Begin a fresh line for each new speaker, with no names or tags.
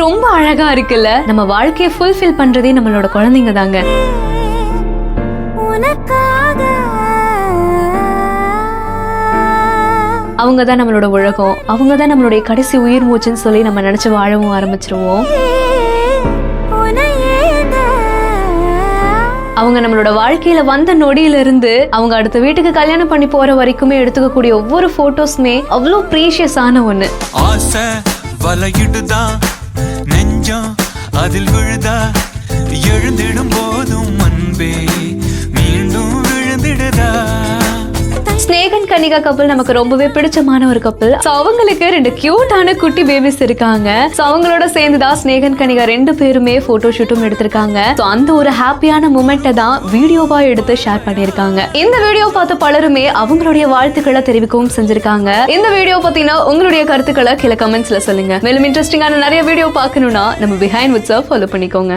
ரொம்ப அழகா இருக்குல்ல. நம்ம வாழ்க்கையை ஃபுல்ஃபில் பண்றதே நம்மளோட குழந்தைங்க தாங்க. அவங்க தான் நம்மளோட உலகம், அவங்க தான் நம்மளுடைய கடைசி உயிர் மூச்சுன்னு சொல்லி நம்ம நினைச்சு வாழவும் ஆரம்பிச்சிருவோம். அவங்க நம்மளோட வாழ்க்கையில வந்த நொடியில இருந்து அவங்க அடுத்த வீட்டுக்கு கல்யாணம் பண்ணி போற வரைக்குமே எடுத்துக்கக்கூடிய ஒவ்வொரு போட்டோஸ்மே அவ்வளோ ப்ரீஷியஸான ஒண்ணு.
ஆசை வலையிடுதா நெஞ்சம் அதில் விழுதா எழுந்திடும் போதும் அன்பே மீண்டும் விழுந்திடுதா.
ஸ்னேகன் கனிகா கப்பல் நமக்கு ரொம்பவே பிடிச்சமான ஒரு கப்பல். அவங்களுக்கு 2 கியூட்டான குட்டி பேபிஸ் இருக்காங்க. அவங்களோட சேர்ந்துதான் ஸ்னேகன் கனிகா 2 பேருமே போட்டோ ஷூட்டும் எடுத்திருக்காங்க. அந்த ஒரு ஹாப்பியான மூமெண்ட்டை தான் வீடியோவா எடுத்து ஷேர் பண்ணிருக்காங்க. இந்த வீடியோ பார்த்து பலருமே அவங்களுடைய வாழ்த்துக்களை தெரிவிக்கவும் செஞ்சிருக்காங்க. இந்த வீடியோ பத்தினா உங்களுடைய கருத்துக்களை கீழே கமெண்ட்ஸ்ல சொல்லுங்க. மேலும் இன்ட்ரெஸ்டிங்கான நிறைய வீடியோ பார்க்கணும்னா நம்ம பிஹைண்ட் விட்ஸை ஃபாலோ பண்ணிக்கோங்க.